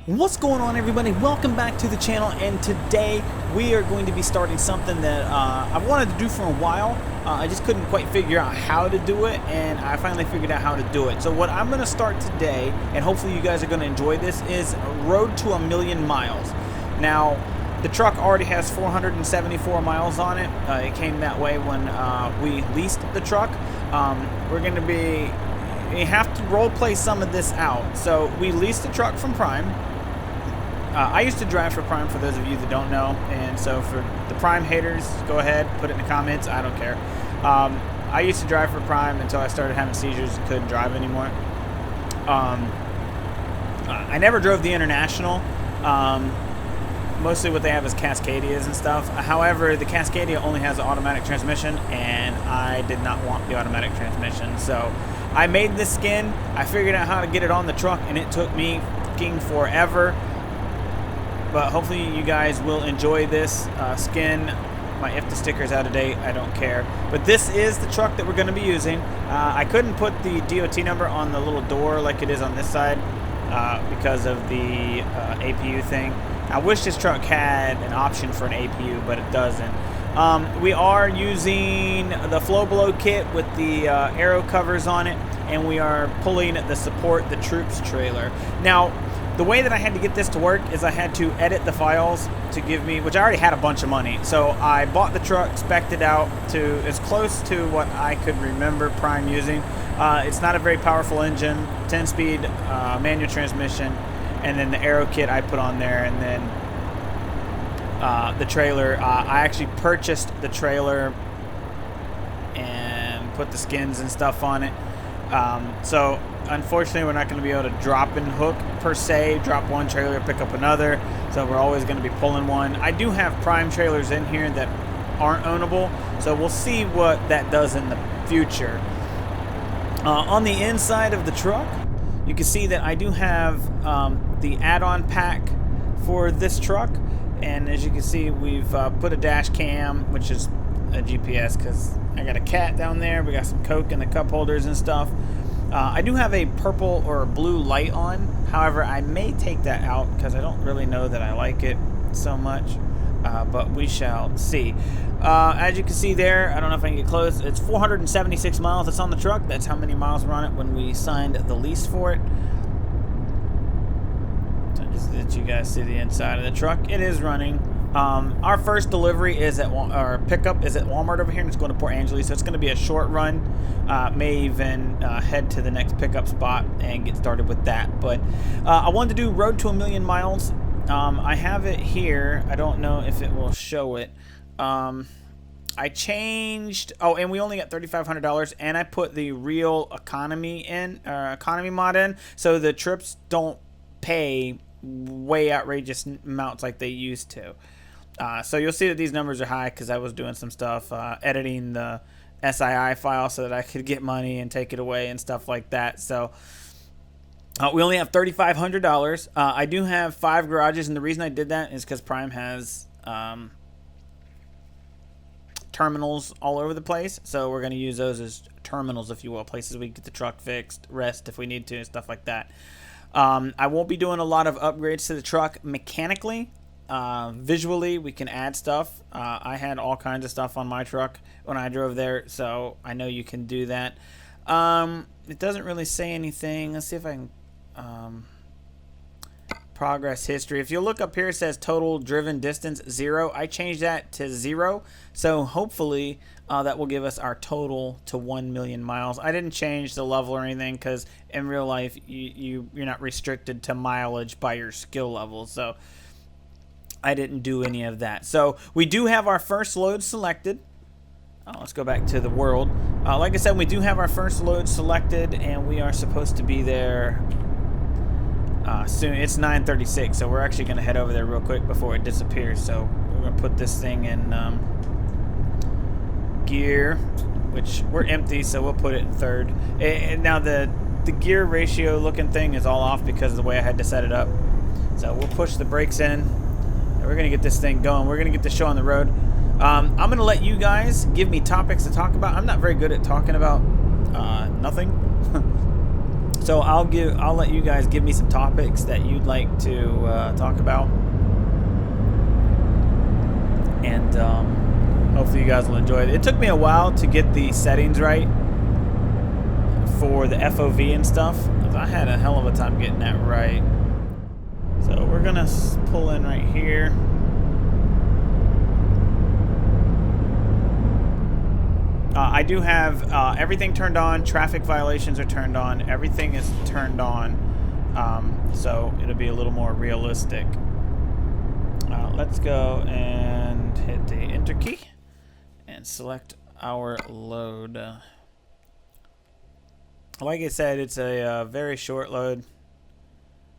What's going on, everybody? Welcome back to the channel, and today we are going to be starting something that I've wanted to do for a while. I just couldn't quite figure out how to do it, and I finally figured out how to do it. So what I'm going to start today, and hopefully you guys are going to enjoy this, is Road to a Million Miles. Now, the truck already has 474 miles on it. It came that way when we leased the truck. We're going to be... We have to role play some of this out. So we leased the truck from Prime. I used to drive for Prime, for those of you that don't know, and so for the Prime haters, go ahead, put it in the comments. I don't care. I used to drive for Prime until I started having seizures and couldn't drive anymore. I never drove the International. Mostly what they have is Cascadias and stuff. However, the Cascadia only has an automatic transmission, and I did not want the automatic transmission. So I made this skin. I figured out how to get it on the truck, and it took me fucking forever. But hopefully you guys will enjoy this skin. If the sticker's out of date, I don't care. But this is the truck that we're going to be using. I couldn't put the DOT number on the little door like it is on this side because of the APU thing. I wish this truck had an option for an APU, but it doesn't. We are using the Flow Below kit with the aero covers on it, and we are pulling the Support the Troops trailer. Now, the way that I had to get this to work is I had to edit the files to give me, which I already had a bunch of money. So I bought the truck, spec'd it out to as close to what I could remember Prime using. It's not a very powerful engine, 10-speed manual transmission, and then the aero kit I put on there, and then the trailer. I actually purchased the trailer and put the skins and stuff on it. So unfortunately we're not going to be able to drop and hook per se, drop one trailer, pick up another, so we're always going to be pulling one. I do have Prime trailers in here that aren't ownable, so we'll see what that does in the future. On the inside of the truck, you can see that I do have the add-on pack for this truck, and as you can see, we've put a dash cam, which is a GPS, because I got a cat down there. We got some Coke in the cup holders and stuff. I do have a purple or a blue light on. However, I may take that out because I don't really know that I like it so much. But we shall see. As you can see there, I don't know if I can get close. It's 476 miles that's on the truck. That's how many miles were on it when we signed the lease for it. So just let you guys see the inside of the truck. It is running. Our first delivery is at our pickup is at Walmart over here, and it's going to Port Angeles, so it's going to be a short run. May even head to the next pickup spot and get started with that. But I wanted to do Road to a Million Miles. I have it here. I don't know if it will show it. I changed. Oh, and we only got $3,500, and I put the real economy in, economy mod in, so the trips don't pay way outrageous amounts like they used to. So you'll see that these numbers are high because I was doing some stuff, editing the SII file so that I could get money and take it away and stuff like that. So we only have $3,500. I do have 5 garages, and the reason I did that is because Prime has terminals all over the place. So we're going to use those as terminals, if you will, places we can get the truck fixed, rest if we need to, and stuff like that. I won't be doing a lot of upgrades to the truck mechanically. Visually, we can add stuff. I had all kinds of stuff on my truck when I drove there, so I know you can do that. It doesn't really say anything. Let's see if I can... progress history. If you look up here, it says total driven distance 0. I changed that to 0, so hopefully that will give us our total to 1 million miles. I didn't change the level or anything because in real life you're not restricted to mileage by your skill level, so I didn't do any of that. So we do have our first load selected. Let's go back to the world. Like I said, we do have our first load selected, and we are supposed to be there soon. It's 9:36, so we're actually going to head over there real quick before it disappears. So we're going to put this thing in gear, which we're empty, so we'll put it in third. And now the gear ratio looking thing is all off because of the way I had to set it up. So we'll push the brakes in, and we're going to get this thing going. We're going to get the show on the road. I'm going to let you guys give me topics to talk about. I'm not very good at talking about nothing. So I'll let you guys give me some topics that you'd like to talk about, and hopefully you guys will enjoy it. It took me a while to get the settings right for the FOV and stuff. I had a hell of a time getting that right. So we're gonna pull in right here. I do have everything turned on. Traffic violations are turned on. Everything is turned on. So it'll be a little more realistic. Let's go and hit the enter key and select our load. Like I said, it's a very short load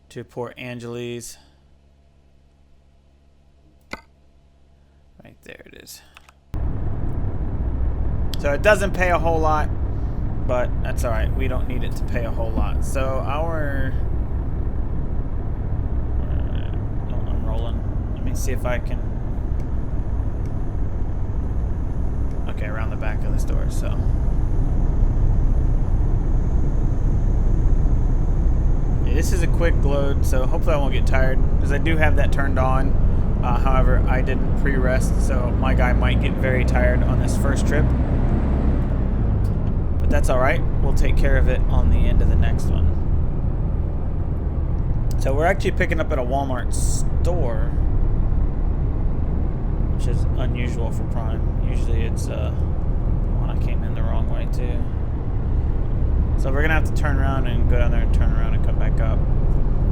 to Port Angeles. Right there it is. So it doesn't pay a whole lot, but that's all right. We don't need it to pay a whole lot. So our... I'm rolling. Let me see if I can... Okay, around the back of this door, so... Yeah, this is a quick load, so hopefully I won't get tired, because I do have that turned on. However, I didn't pre-rest, so my guy might get very tired on this first trip. That's all right. We'll take care of it on the end of the next one. So we're actually picking up at a Walmart store, which is unusual for Prime. Usually it's when I came in the wrong way too. So we're gonna have to turn around and go down there and turn around and come back up.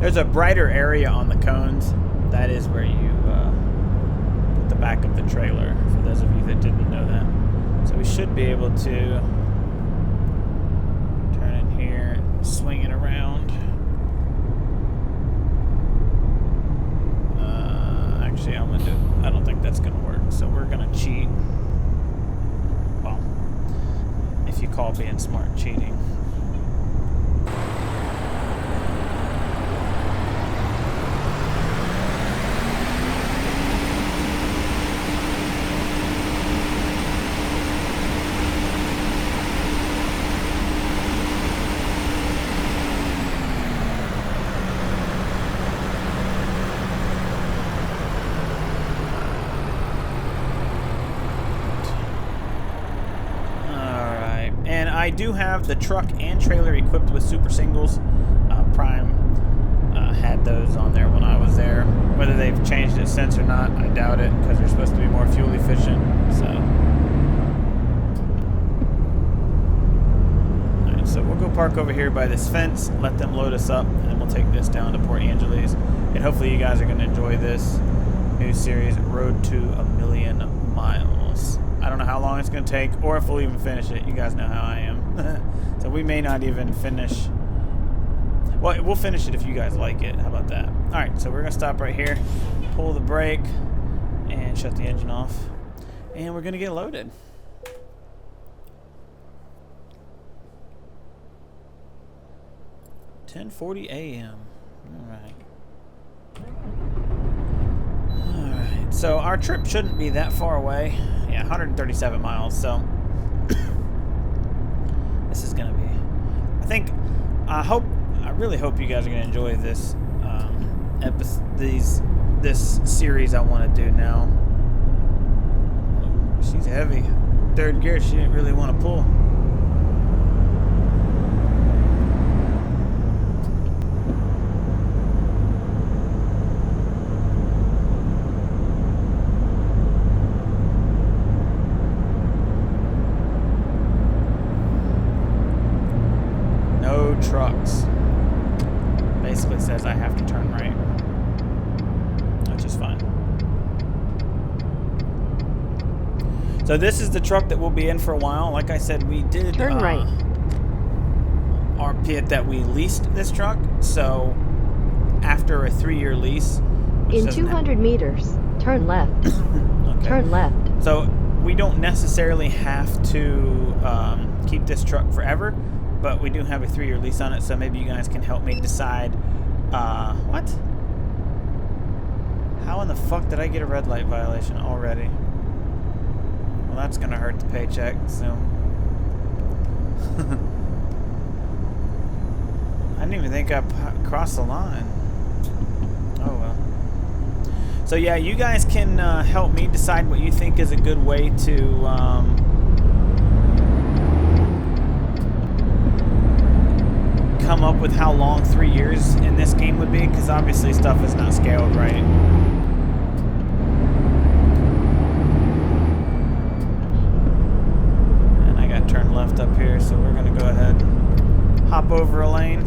There's a brighter area on the cones. That is where you put the back of the trailer, for those of you that didn't know that. So we should be able to swing it around. Actually, I don't think that's gonna work. So we're gonna cheat. Well, if you call being smart cheating. I do have the truck and trailer equipped with super singles. Prime had those on there when I was there. Whether they've changed it since or not, I doubt it, because they're supposed to be more fuel efficient. So, alright, so we'll go park over here by this fence, let them load us up, and then we'll take this down to Port Angeles. And hopefully you guys are going to enjoy this new series, Road to a Million Miles. I don't know how long it's going to take, or if we'll even finish it. You guys know how I am. So we may not even finish. Well, we'll finish it if you guys like it. How about that? Alright, so we're going to stop right here, pull the brake, and shut the engine off. And we're going to get loaded. $10:40 a.m. Alright. Alright, so our trip shouldn't be that far away. Yeah, 137 miles, so this is gonna be, I really hope you guys are gonna enjoy this this series I want to do now. She's heavy. Third gear, she didn't really want to pull. Trucks. Basically says I have to turn right, which is fine. So this is the truck that we'll be in for a while. Like I said, we did turn right. Our pit that we leased this truck. So after a 3-year lease, in 200 meters, turn left. Okay. Turn left. So we don't necessarily have to keep this truck forever. But we do have a 3-year lease on it, so maybe you guys can help me decide. What? How in the fuck did I get a red light violation already? Well, that's gonna hurt the paycheck, so. I didn't even think I crossed the line. Oh well. So yeah, you guys can help me decide what you think is a good way to come up with how long 3 years in this game would be, because obviously stuff is not scaled right. And I got turned left up here, so we're gonna go ahead and hop over a lane.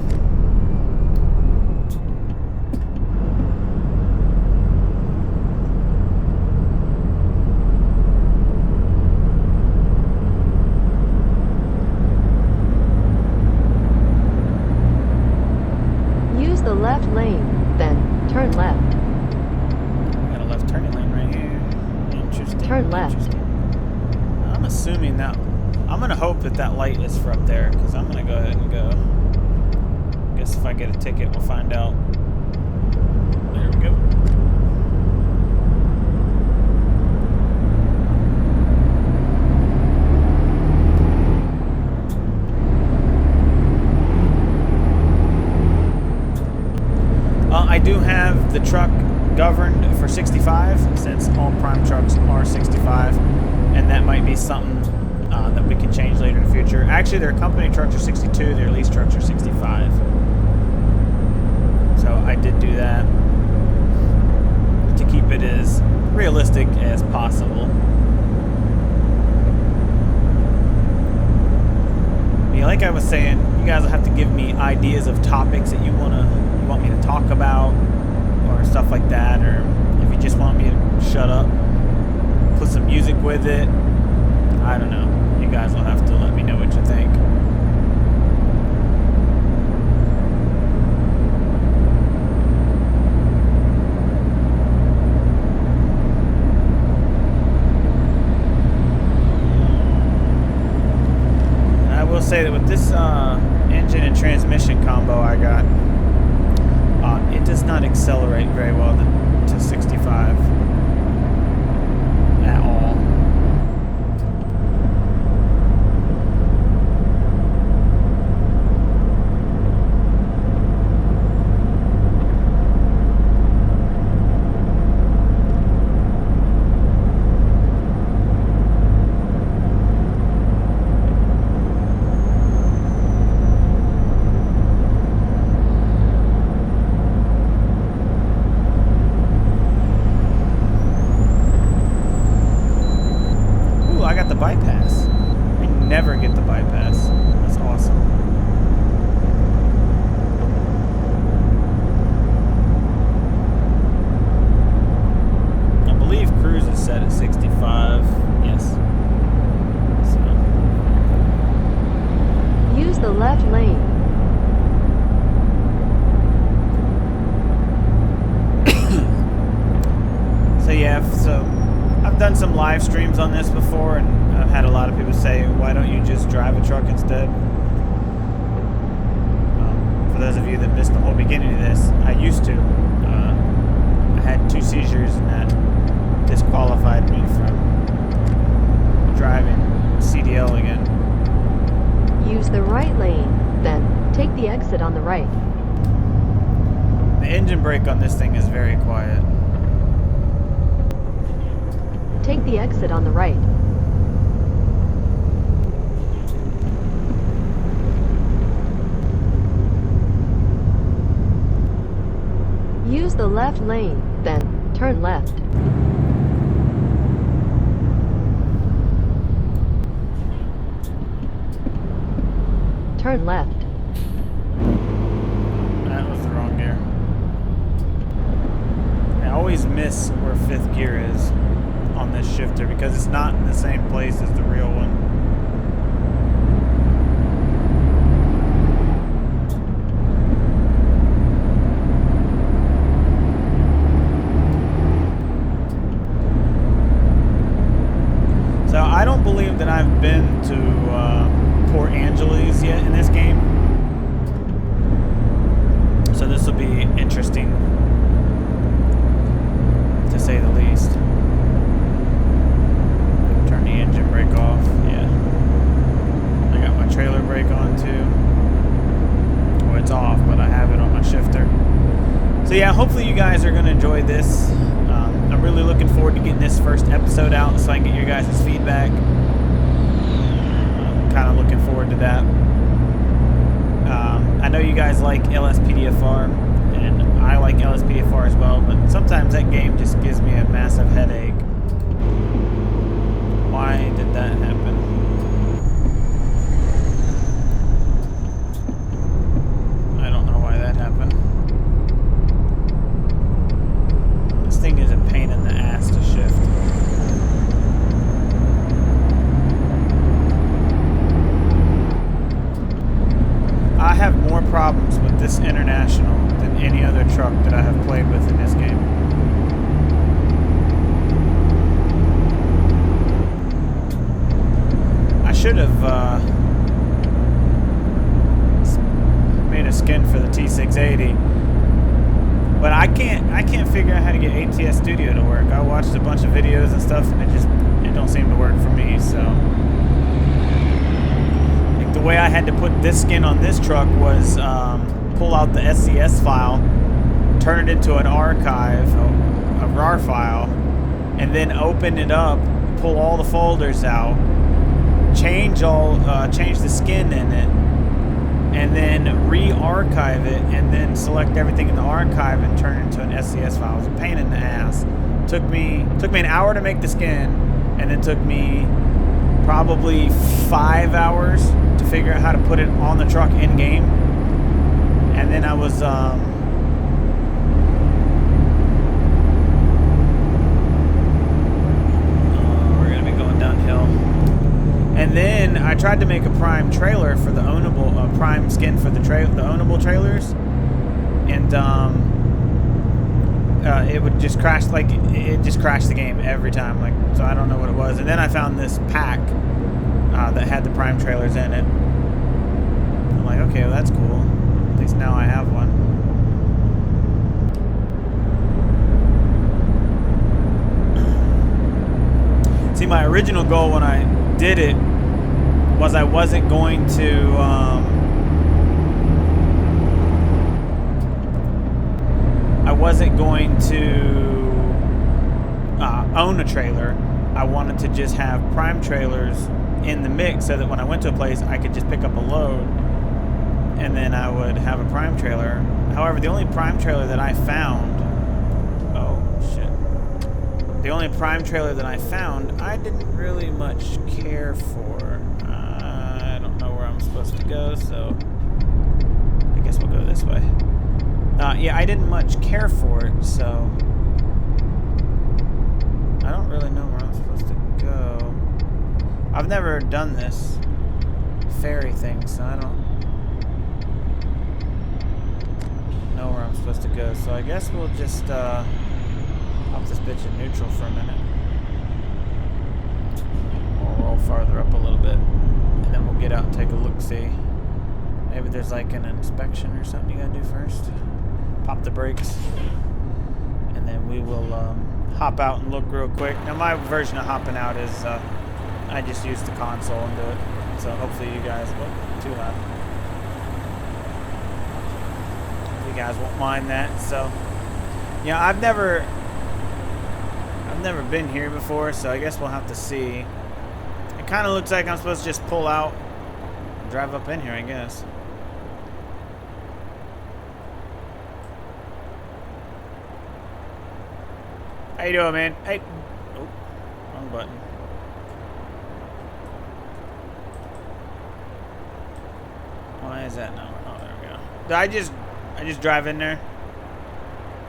Use the left lane, then turn left. Got a left turning lane right here. Interesting. Turn left. Interesting. I'm assuming that I'm gonna hope that that light is for up there, because I'm gonna go ahead and go. Guess if I get a ticket, we'll find out. There we go. I do have the truck governed for 65, since all prime trucks are 65, and that might be something that we can change later in the future. Actually, their company trucks are 62, their lease trucks are 65. So I did do that to keep it as realistic as possible. Yeah, like I was saying, you guys will have to give me ideas of topics that you want me to talk about, or stuff like that, or if you just want me to shut up, put some music with it. I don't know. You guys will have to let me know what you think. And I will say that with this engine and transmission combo I got, it does not accelerate very well to 65 at all. Bypass. I never get the bypass. That's awesome. I believe cruise is set at 65. Yes. So. Use the left lane. So yeah, so I've done some live streams on this before, and I've had a lot of people say, why don't you just drive a truck instead? For those of you that missed the whole beginning of this, I used to. I had 2 seizures, and that disqualified me from driving CDL again. Use the right lane, then take the exit on the right. The engine brake on this thing is very quiet. Take the exit on the right. Use the left lane, then turn left. Turn left. That was the wrong gear. I always miss where 5th gear is on this shifter, because it's not in the same place as the real one. So I don't believe that I've been to Port Angeles yet in this game. So this will be interesting, to say the least. Turn the engine brake off. Yeah. I got my trailer brake on too. Oh, it's off. So yeah, hopefully you guys are going to enjoy this. I'm really looking forward to getting this first episode out so I can get your guys' feedback. Kind of looking forward to that. I know you guys like LSPDFR, and I like LSPDFR as well, but sometimes that game just gives me a massive headache. Why did that happen? I don't know why that happened. This thing is a pain in the ass to shift. I have more problems with this International than any other truck that I have played with in this game. I should have made a skin for the T680, but I can't figure out how to get ATS Studio to work. I watched a bunch of videos and stuff, and it don't seem to work for me. So the way I had to put this skin on this truck was pull out the SCS file, turn it into an archive, a RAR file, and then open it up, pull all the folders out, change the skin in it, and then re-archive it, and then select everything in the archive and turn it into an SCS file. It was a pain in the ass. Took me an hour to make the skin, and it took me probably 5 hours to figure out how to put it on the truck in game. And then I was we're gonna be going downhill. And then I tried to make a prime trailer for the ownable prime skin for the ownable trailers, and it would just crash. Like it just crashed the game every time. Like, so I don't know what it was. And then I found this pack that had the prime trailers in it. I'm like, okay, well that's cool. At least now I have one. See, my original goal when I did it was I wasn't going to own a trailer. I wanted to just have prime trailers in the mix so that when I went to a place I could just pick up a load and then I would have a prime trailer. However, the only prime trailer that I found, the only prime trailer that I found, I didn't really much care for. I don't know where I'm supposed to go, so I guess we'll go this way. Yeah, I didn't much care for it, so I don't really know where I'm supposed to go. I've never done this ferry thing, so I don't know where I'm supposed to go. So I guess we'll just pop this bitch in neutral for a minute. We'll roll farther up a little bit, and then we'll get out and take a look-see. Maybe there's like an inspection or something you gotta do first. Pop the brakes, and then we will hop out and look real quick. Now my version of hopping out is I just use the console and do it. So hopefully you guys won't too loud. You guys won't mind that. So yeah, I've never been here before, so I guess we'll have to see. It kind of looks like I'm supposed to just pull out and drive up in here, I guess. How you doing, man? Hey. Oh, wrong button. Why is that now? Oh, there we go. Did I just drive in there?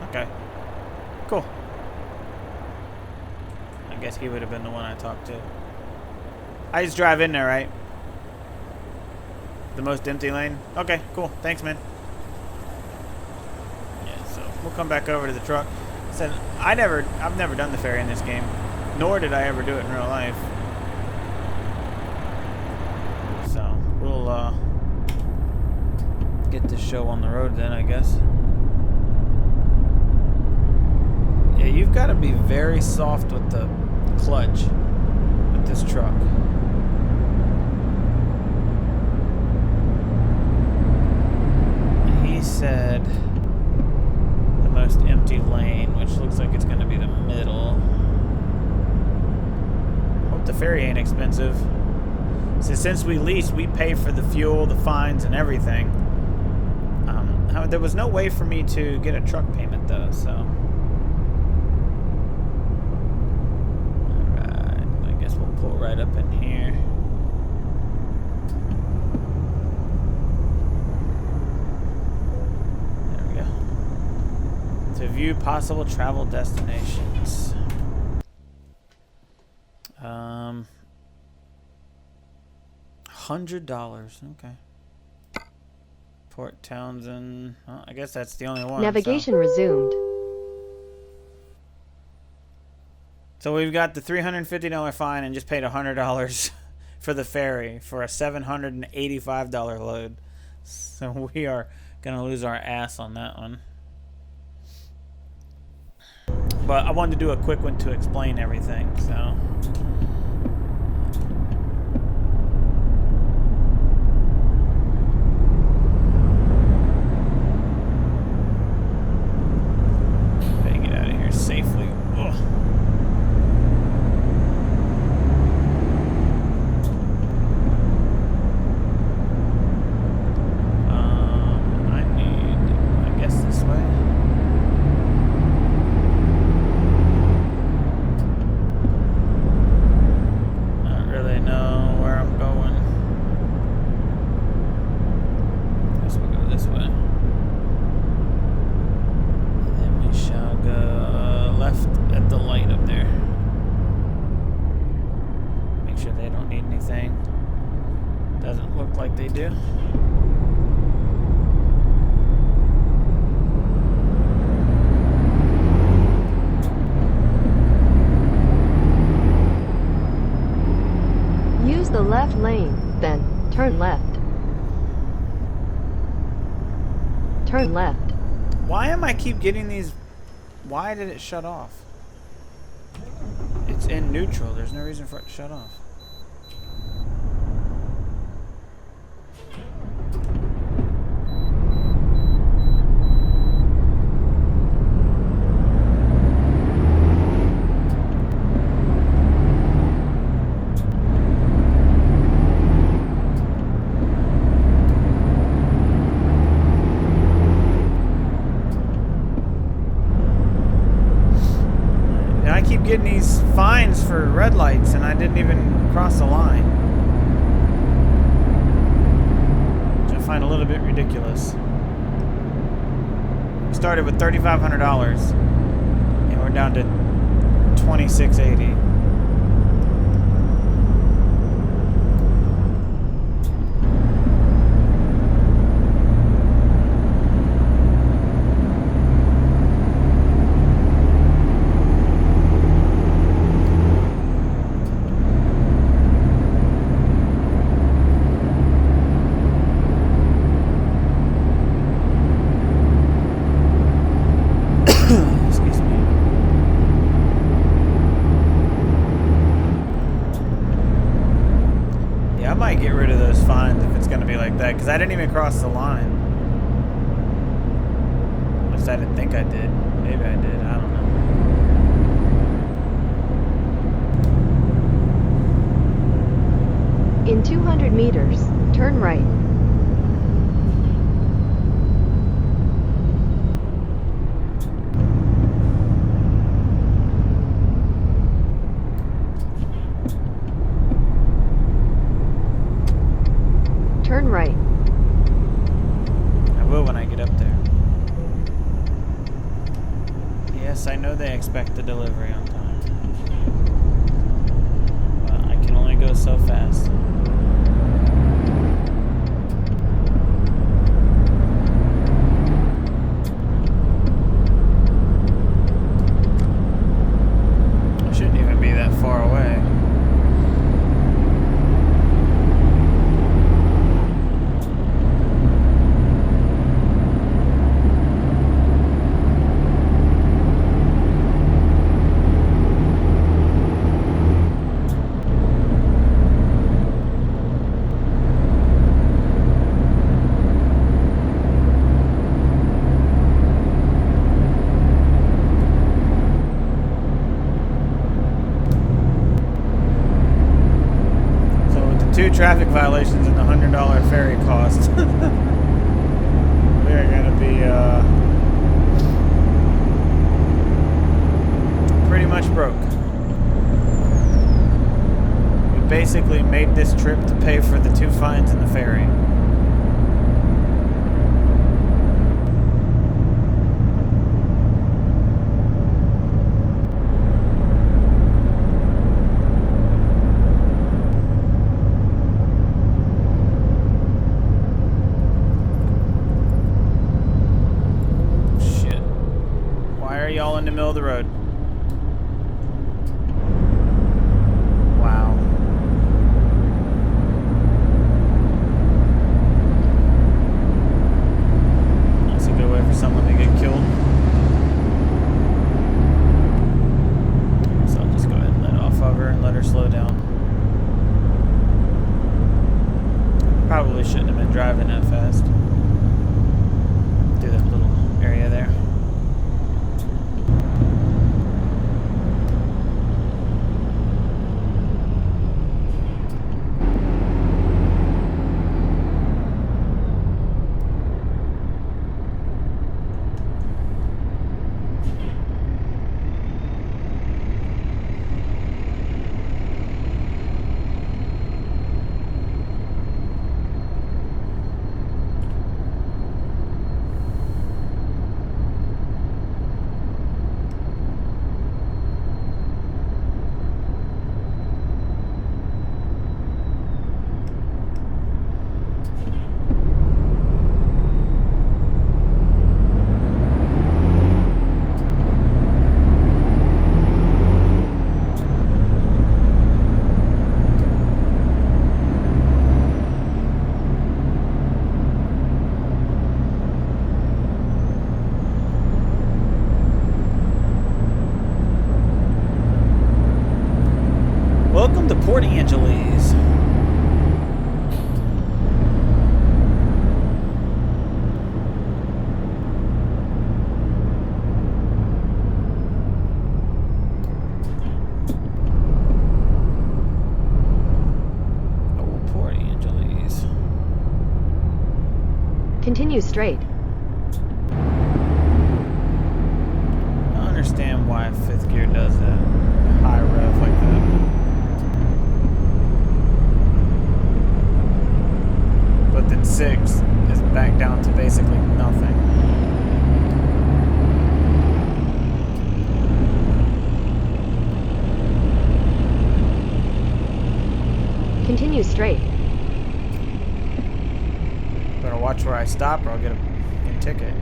Okay. Cool. I guess he would have been the one I talked to. I just drive in there, right? The most empty lane? Okay, cool. Thanks, man. Yeah, so we'll come back over to the truck. Said I've never done the ferry in this game, nor did I ever do it in real life. So we'll get this show on the road then, I guess. Yeah, you've got to be very soft with the clutch with this truck. He said the nearest empty lane, which looks like it's going to be the middle. Hope the ferry ain't expensive. So since we leased, we pay for the fuel, the fines, and everything. There was no way for me to get a truck payment though, so. Alright, I guess we'll pull right up in here. There we go. To view possible travel destinations. $100, okay. Port Townsend. Well, I guess that's the only one. Navigation resumed. So we've got the $350 fine and just paid $100 for the ferry for a $785 load. So we are going to lose our ass on that one. But I wanted to do a quick one to explain everything, so. Safely. Ugh. I need, I guess this way. I don't really know where I'm going. I guess we'll go this way. And then we shall go left at the light up there. Make sure they don't need anything. Doesn't look like they do. Use the left lane, then turn left. Turn left. Why am I keep getting these? Why did it shut off? It's in neutral. There's no reason for it to shut off. Getting these fines for red lights and I didn't even cross the line, which I find a little bit ridiculous. We started with $3,500 and we're down to $2,680. Get rid of those fines if it's going to be like that, because I didn't even cross the line. At least I didn't think I did. Maybe I did. I don't know. In 200 meters, turn right. Turn right. I will when I get up there. Yes, I know they expect the delivery on time. But I can only go so fast. 2 traffic violations and the $100 ferry cost. We are gonna be pretty much broke. We basically made this trip to pay for the 2 fines and the ferry. Y'all in the middle of the road. Wow. That's a good way for someone to get killed. So I'll just go ahead and let off of her and let her slow down. Probably shouldn't have been driving that fast. Do that little area there. Welcome to Port Angeles. Oh, Port Angeles. Continue straight. I don't understand why 5th gear does that. High rev like that. But then 6 is back down to basically nothing. Continue straight. Better watch where I stop or I'll get a fucking ticket.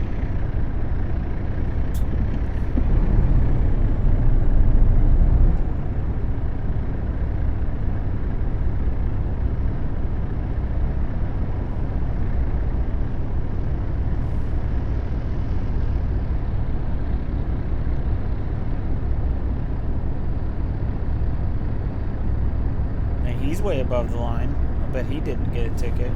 He's way above the line. I bet he didn't get a ticket.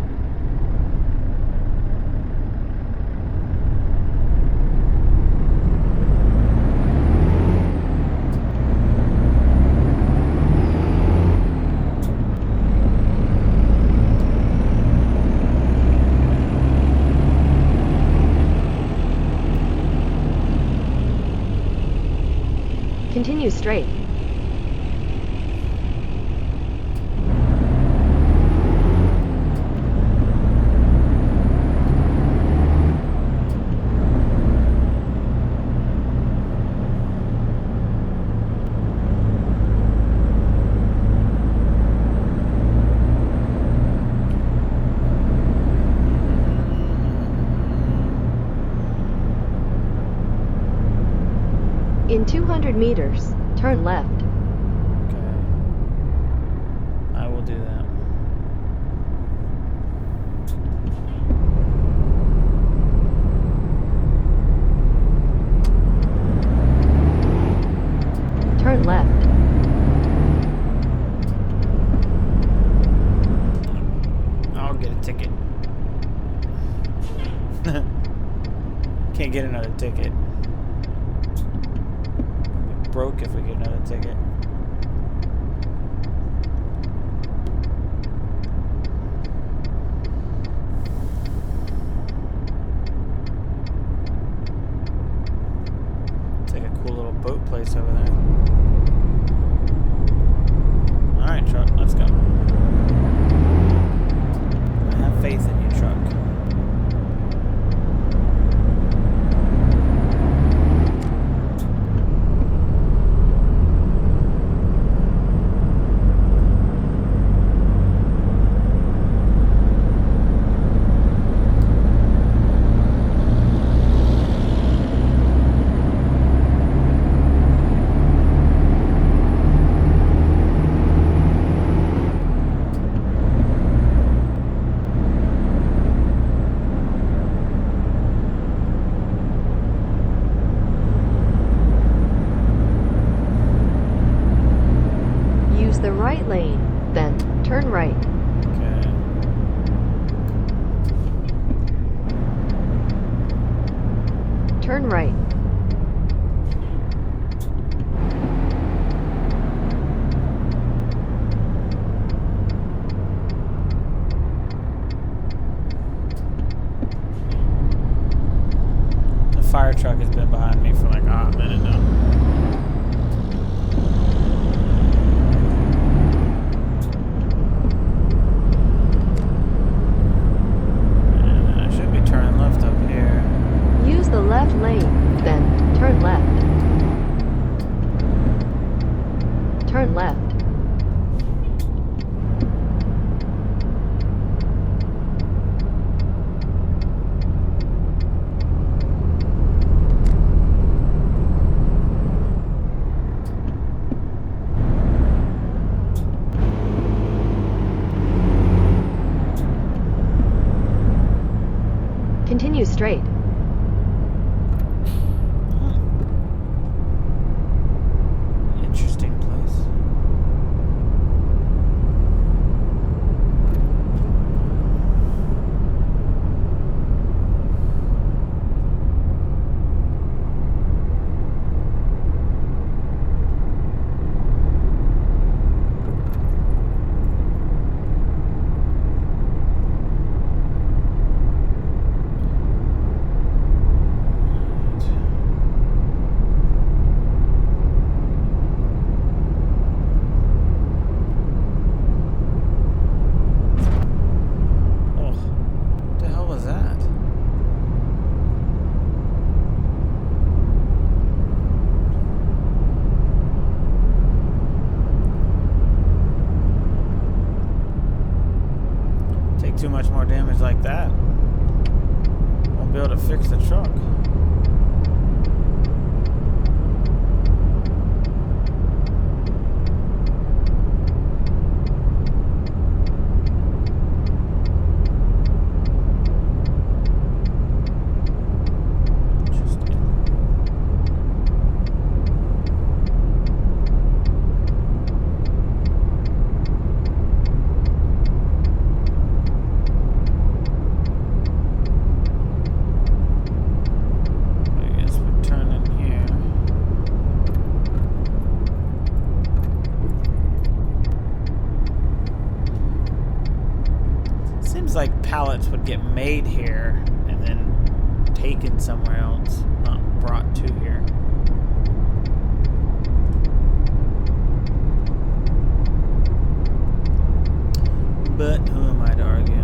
Continue straight. In 200 meters, turn left. Okay. I will do that. Turn left. I'll get a ticket. Can't get another ticket. We'll be broke if we get another ticket. Use the right lane, then turn right. Okay. Turn right. The fire truck has been behind me for like a hot minute now. And I should be turning left up here. Use the left lane, then turn left. Turn left. Continue straight. Interesting place. Too much more damage like that, won't be able to fix the truck. Like pallets would get made here and then taken somewhere else, not brought to here. But who am I to argue?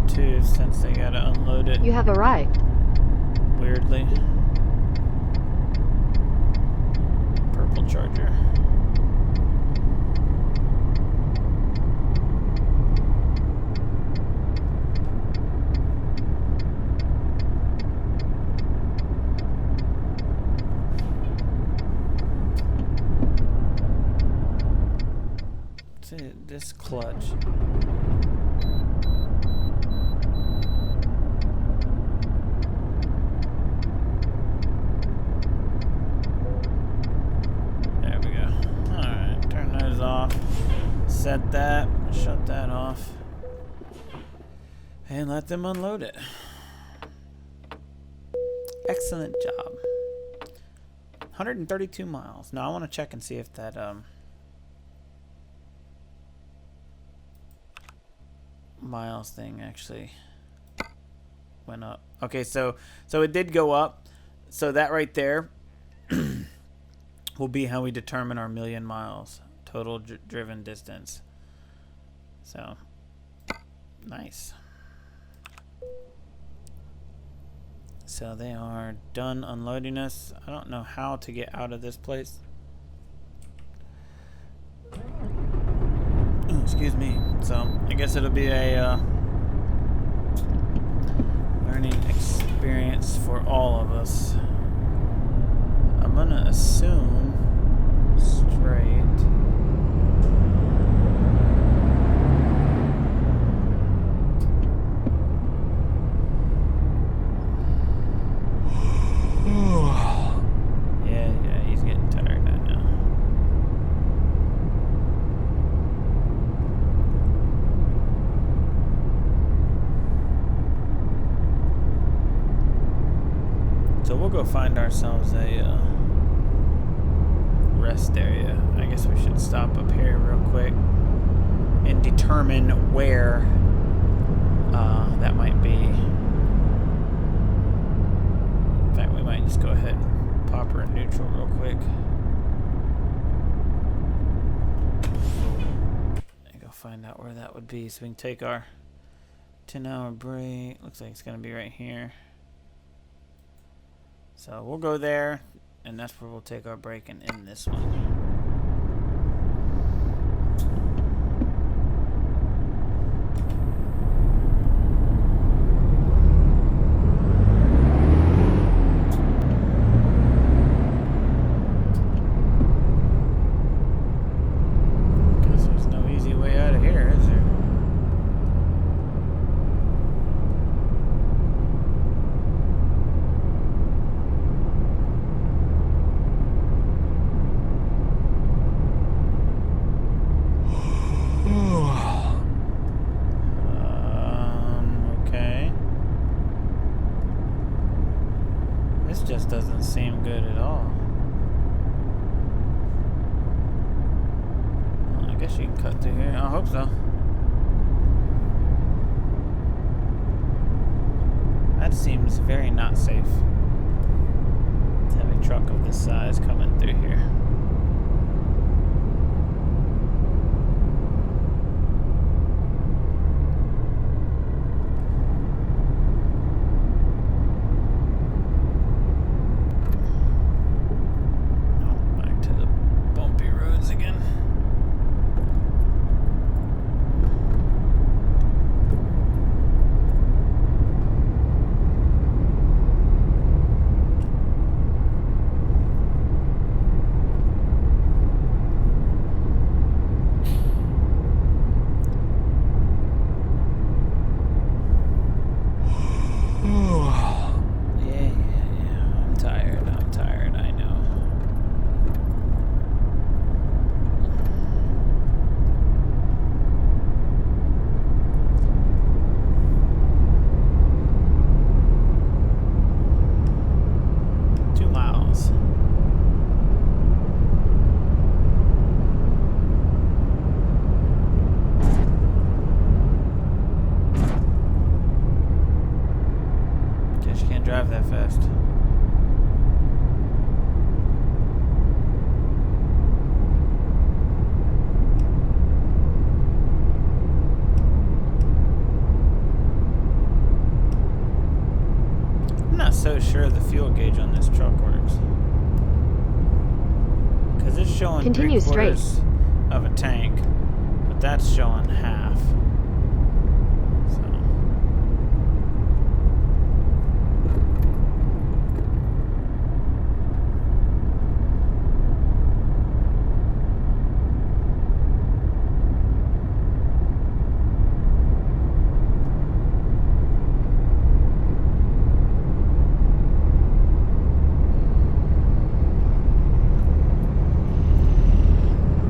Too, since they gotta unload it. You have arrived. Weirdly. Purple Charger. See this clutch. Set that, shut that off, and let them unload it. Excellent job. 132 miles. Now I want to check and see if that miles thing actually went up. Okay, so it did go up. So that right there will be how we determine our million miles. Total driven distance. So, nice. So they are done unloading us. I don't know how to get out of this place. Ooh, excuse me. So, I guess it'll be a learning experience for all of us. I'm gonna assume straight. go find ourselves a rest area. I guess we should stop up here real quick and determine where that might be. In fact, we might just go ahead and pop her in neutral real quick. And go find out where that would be so we can take our 10-hour break. Looks like it's going to be right here. So we'll go there, and that's where we'll take our break and end this one. Just doesn't seem good at all. Well, I guess you can cut through here. I hope so. That seems very not safe to have a truck of this size coming through here. Drive that fast. I'm not so sure the fuel gauge on this truck works, because it's showing Continue 3/4 straight of a tank, but that's showing half.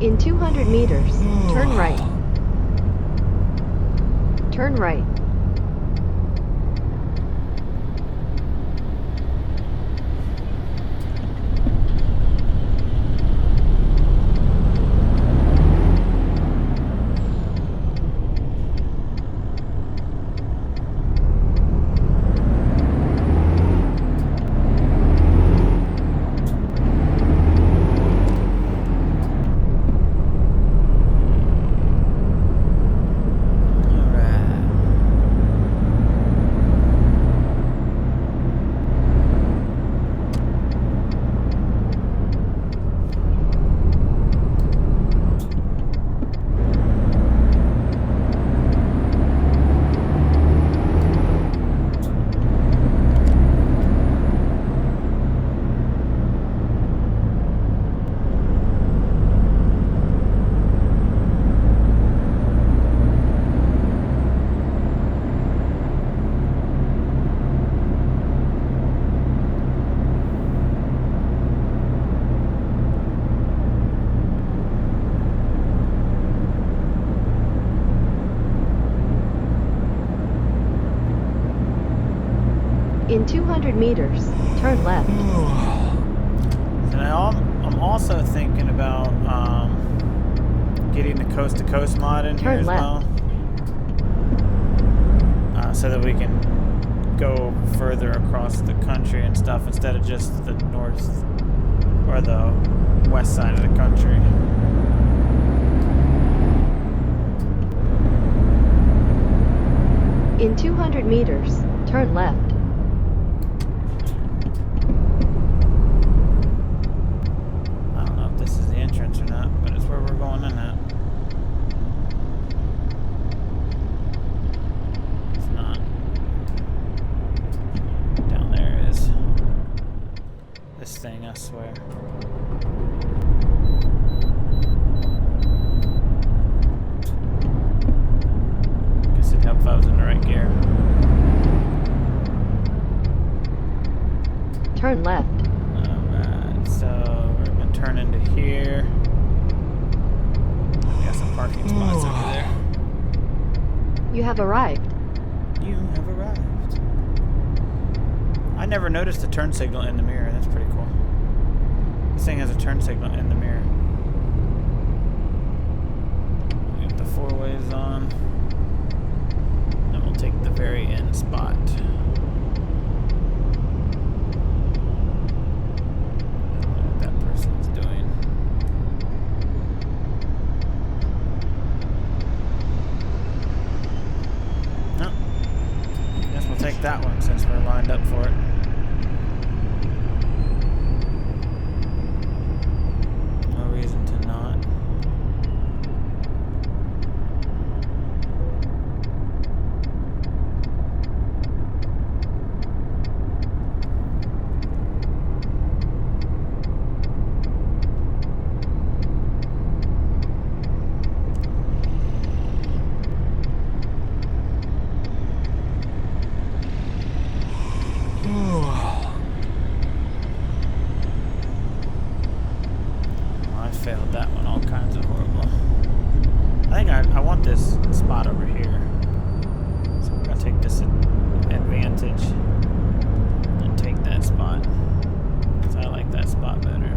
In 200 meters, turn right. Turn right. 200 meters, turn left. So now I'm also thinking about getting the coast-to-coast mod in here as well, so that we can go further across the country and stuff instead of just the north or the west side of the country. In 200 meters, turn left. I don't know if this is the entrance or not, but it's where we're going in at. It's not. Down there is this thing, I swear. Guess it'd help if I was in the right gear. Turn left. Alright, so we're gonna turn into here. We got some parking spots over there. You have arrived. You have arrived. I never noticed a turn signal in the mirror. That's pretty cool. This thing has a turn signal in the mirror. We have the 4-ways on. Then we'll take the very end spot. Take that one since we're lined up for it. No reason to not. Failed that one, all kinds of horrible. I think I want this spot over here. So we're gonna take this advantage and take that spot. So I like that spot better.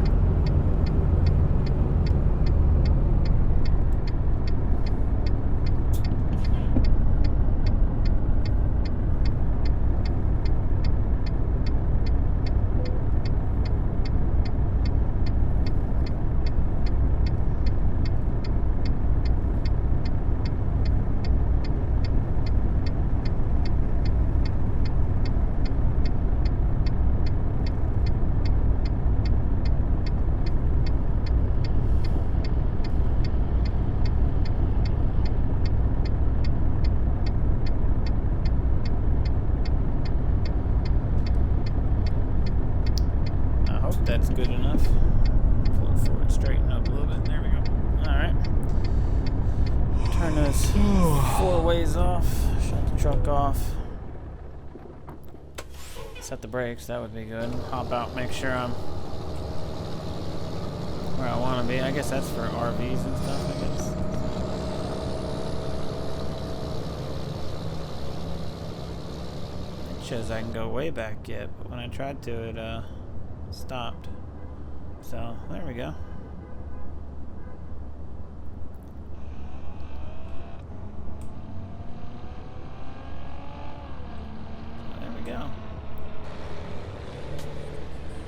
That's good enough. Pull it forward, straighten up a little bit. There we go. Alright. Turn those 4-ways off. Shut the truck off. Set the brakes, that would be good. Hop out, make sure I'm where I want to be. I guess that's for RVs and stuff, I guess. It shows I can go way back yet, but when I tried to, it stopped. So there we go. There we go.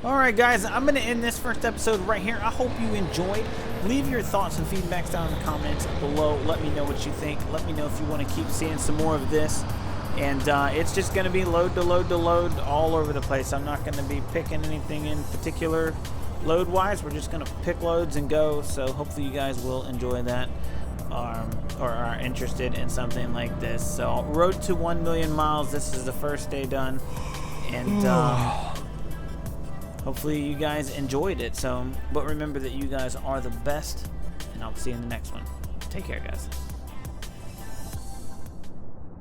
Alright guys, I'm going to end this first episode right here. I hope you enjoyed. Leave your thoughts and feedbacks down in the comments below. Let me know what you think. Let me know if you want to keep seeing some more of this. And it's just going to be load to load to load all over the place. I'm not going to be picking anything in particular load-wise. We're just going to pick loads and go. So hopefully you guys will enjoy that or are interested in something like this. So road to 1 million miles. This is the first day done. And hopefully you guys enjoyed it. So, but remember that you guys are the best. And I'll see you in the next one. Take care, guys.